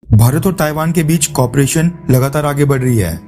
भारत और ताइवान के बीच कॉपरेशन लगातार आगे बढ़ रही है।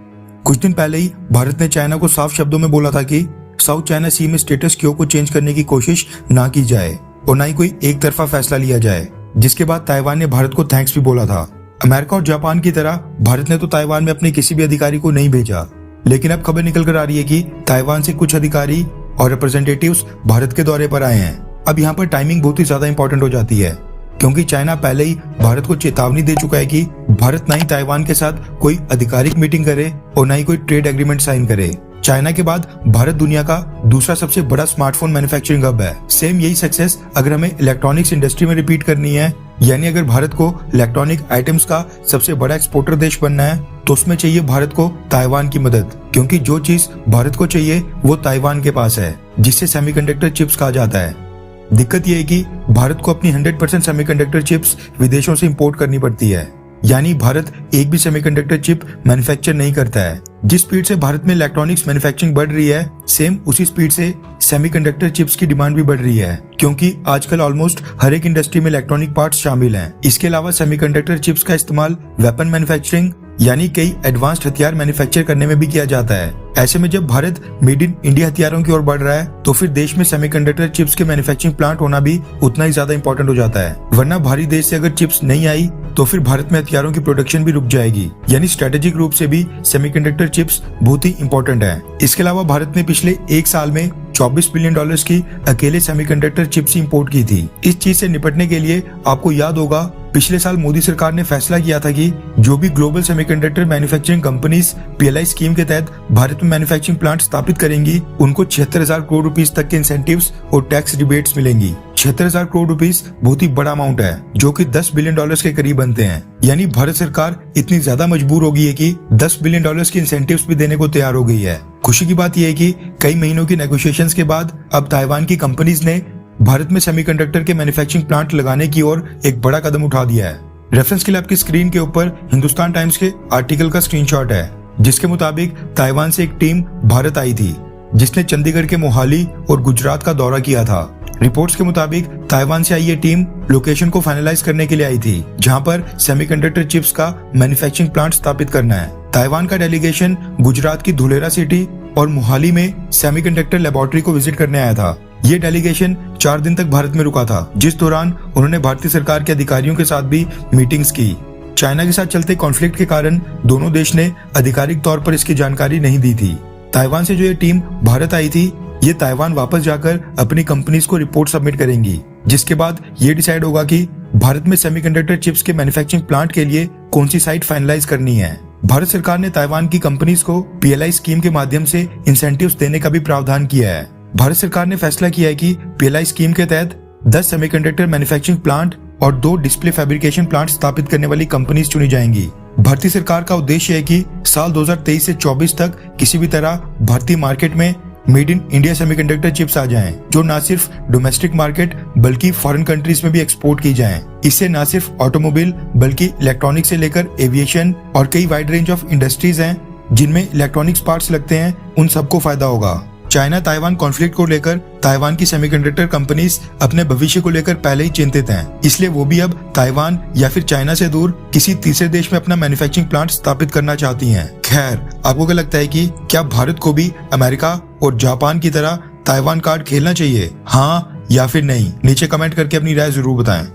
कुछ दिन पहले ही भारत ने चाइना को साफ शब्दों में बोला था कि साउथ चाइना सी में स्टेटस क्यो को चेंज करने की कोशिश ना की जाए और ना ही कोई एक तरफा फैसला लिया जाए, जिसके बाद ताइवान ने भारत को थैंक्स भी बोला था। अमेरिका और जापान की तरह भारत ने तो ताइवान में अपने किसी भी अधिकारी को नहीं भेजा, लेकिन अब खबर निकल कर आ रही है कि ताइवान से कुछ अधिकारी और रिप्रेजेंटेटिव्स भारत के दौरे पर आए हैं। अब यहाँ पर टाइमिंग बहुत ही ज्यादा इंपॉर्टेंट हो जाती है, क्योंकि चाइना पहले ही भारत को चेतावनी दे चुका है कि भारत ना ही ताइवान के साथ कोई आधिकारिक मीटिंग करे और ना ही कोई ट्रेड एग्रीमेंट साइन करे। चाइना के बाद भारत दुनिया का दूसरा सबसे बड़ा स्मार्टफोन मैन्युफैक्चरिंग हब है। सेम यही सक्सेस अगर हमें इलेक्ट्रॉनिक्स इंडस्ट्री में रिपीट करनी है, यानी अगर भारत को इलेक्ट्रॉनिक आइटम्स का सबसे बड़ा एक्सपोर्टर देश बनना है, तो उसमें चाहिए भारत को ताइवान की मदद, क्योंकि जो चीज भारत को चाहिए वो ताइवान के पास है, जिसे सेमीकंडक्टर चिप्स कहा जाता है। दिक्कत यह है कि भारत को अपनी 100% सेमीकंडक्टर चिप्स विदेशों से इंपोर्ट करनी पड़ती है, यानी भारत एक भी सेमीकंडक्टर चिप मैन्युफैक्चर नहीं करता है। जिस स्पीड से भारत में इलेक्ट्रॉनिक्स मैन्युफैक्चरिंग बढ़ रही है, सेम उसी स्पीड से सेमीकंडक्टर चिप्स की डिमांड भी बढ़ रही है, क्योंकि आजकल ऑलमोस्ट हर एक इंडस्ट्री में इलेक्ट्रॉनिक पार्ट्स शामिल हैं। इसके अलावा सेमीकंडक्टर चिप्स का इस्तेमाल वेपन मैन्युफैक्चरिंग यानी कई एडवांस्ड हथियार मैन्युफैक्चर करने में भी किया जाता है। ऐसे में जब भारत मेड इन इंडिया हथियारों की ओर बढ़ रहा है, तो फिर देश में सेमीकंडक्टर चिप्स के मैन्युफैक्चरिंग प्लांट होना भी उतना ही ज्यादा इंपॉर्टेंट हो जाता है। वरना बाहरी देश से अगर चिप्स नहीं आई तो फिर भारत में हथियारों की प्रोडक्शन भी रुक जाएगी, यानी स्ट्रेटेजिक रूप से भी सेमीकंडक्टर चिप्स बहुत ही इंपॉर्टेंट है। इसके अलावा भारत ने पिछले एक साल में $24 बिलियन की अकेले सेमीकंडक्टर चिप्स इंपोर्ट की थी। इस चीज से निपटने के लिए आपको याद होगा, पिछले साल मोदी सरकार ने फैसला किया था कि जो भी global semiconductor manufacturing companies PLI scheme के तहत भारत में मैन्युफैक्चरिंग प्लांट स्थापित करेंगी, उनको 76,000 करोड़ रुपीस तक के इंसेंटिव्स और टैक्स रिबेट्स मिलेंगी। 76,000 करोड़ रुपीस बहुत ही बड़ा अमाउंट है, जो कि $10 बिलियन के करीब बनते हैं। यानी भारत सरकार इतनी ज्यादा मजबूर हो गई है कि $10 बिलियन की इंसेंटिव्स भी देने को तैयार हो गई है। खुशी की बात यह है कि कई महीनों की नेगोशिएशंस के बाद अब ताइवान की कंपनीज ने भारत में सेमीकंडक्टर के मैन्युफैक्चरिंग प्लांट लगाने की ओर एक बड़ा कदम उठा दिया है। रेफरेंस के लिए आपकी स्क्रीन के ऊपर हिंदुस्तान टाइम्स के आर्टिकल का स्क्रीनशॉट है, जिसके मुताबिक ताइवान से एक टीम भारत आई थी, जिसने चंडीगढ़ के मोहाली और गुजरात का दौरा किया था। रिपोर्ट्स के मुताबिक ताइवान से आई ये टीम लोकेशन को फाइनलाइज करने के लिए आई थी, जहां पर सेमीकंडक्टर चिप्स का मैन्युफैक्चरिंग प्लांट स्थापित करना है। ताइवान का डेलीगेशन गुजरात की धुलेरा सिटी और मोहाली में सेमीकंडक्टर लेबोरेटरी को विजिट करने आया था। ये डेलीगेशन 4 दिन तक भारत में रुका था, जिस दौरान उन्होंने भारतीय सरकार के अधिकारियों के साथ भी मीटिंग्स की। चाइना के साथ चलते कॉन्फ्लिक्ट के कारण दोनों देश ने आधिकारिक तौर पर इसकी जानकारी नहीं दी थी। ताइवान से जो ये टीम भारत आई थी, ये ताइवान वापस जाकर अपनी कंपनीज को रिपोर्ट सबमिट करेंगी, जिसके बाद ये डिसाइड होगा कि भारत में सेमीकंडक्टर चिप्स के मैन्युफैक्चरिंग प्लांट के लिए कौन सी साइट फाइनलाइज करनी है। भारत सरकार ने ताइवान की कंपनीज को PLI स्कीम के माध्यम से इंसेंटिव्स देने का भी प्रावधान किया है। भारत सरकार ने फैसला किया है कि PLI स्कीम के तहत 10 सेमीकंडक्टर मैन्युफैक्चरिंग प्लांट और 2 डिस्प्ले फैब्रिकेशन प्लांट स्थापित करने वाली कंपनीज चुनी जाएंगी। भारतीय सरकार का उद्देश्य है कि साल 2023 से 24 तक किसी भी तरह भारतीय मार्केट में made in India semiconductor chips आ जाएं, जो न सिर्फ डोमेस्टिक मार्केट बल्कि फॉरेन कंट्रीज में भी एक्सपोर्ट की जाएं। इससे न सिर्फ ऑटोमोबाइल बल्कि इलेक्ट्रॉनिक से लेकर एविएशन और कई वाइड रेंज ऑफ इंडस्ट्रीज हैं जिनमें इलेक्ट्रॉनिक्स पार्ट्स लगते हैं, उन सबको फायदा होगा। चाइना ताइवान कॉन्फ्लिक्ट को लेकर ताइवान की सेमीकंडक्टर कंपनीज अपने भविष्य को लेकर पहले ही चिंतित हैं, इसलिए वो भी अब ताइवान या फिर चाइना से दूर किसी तीसरे देश में अपना मैन्युफैक्चरिंग प्लांट स्थापित करना चाहती हैं। खैर, आपको क्या लगता है कि क्या भारत को भी अमेरिका और जापान की तरह ताइवान कार्ड खेलना चाहिए, हाँ या फिर नहीं? नीचे कमेंट करके अपनी राय जरूर बताएं।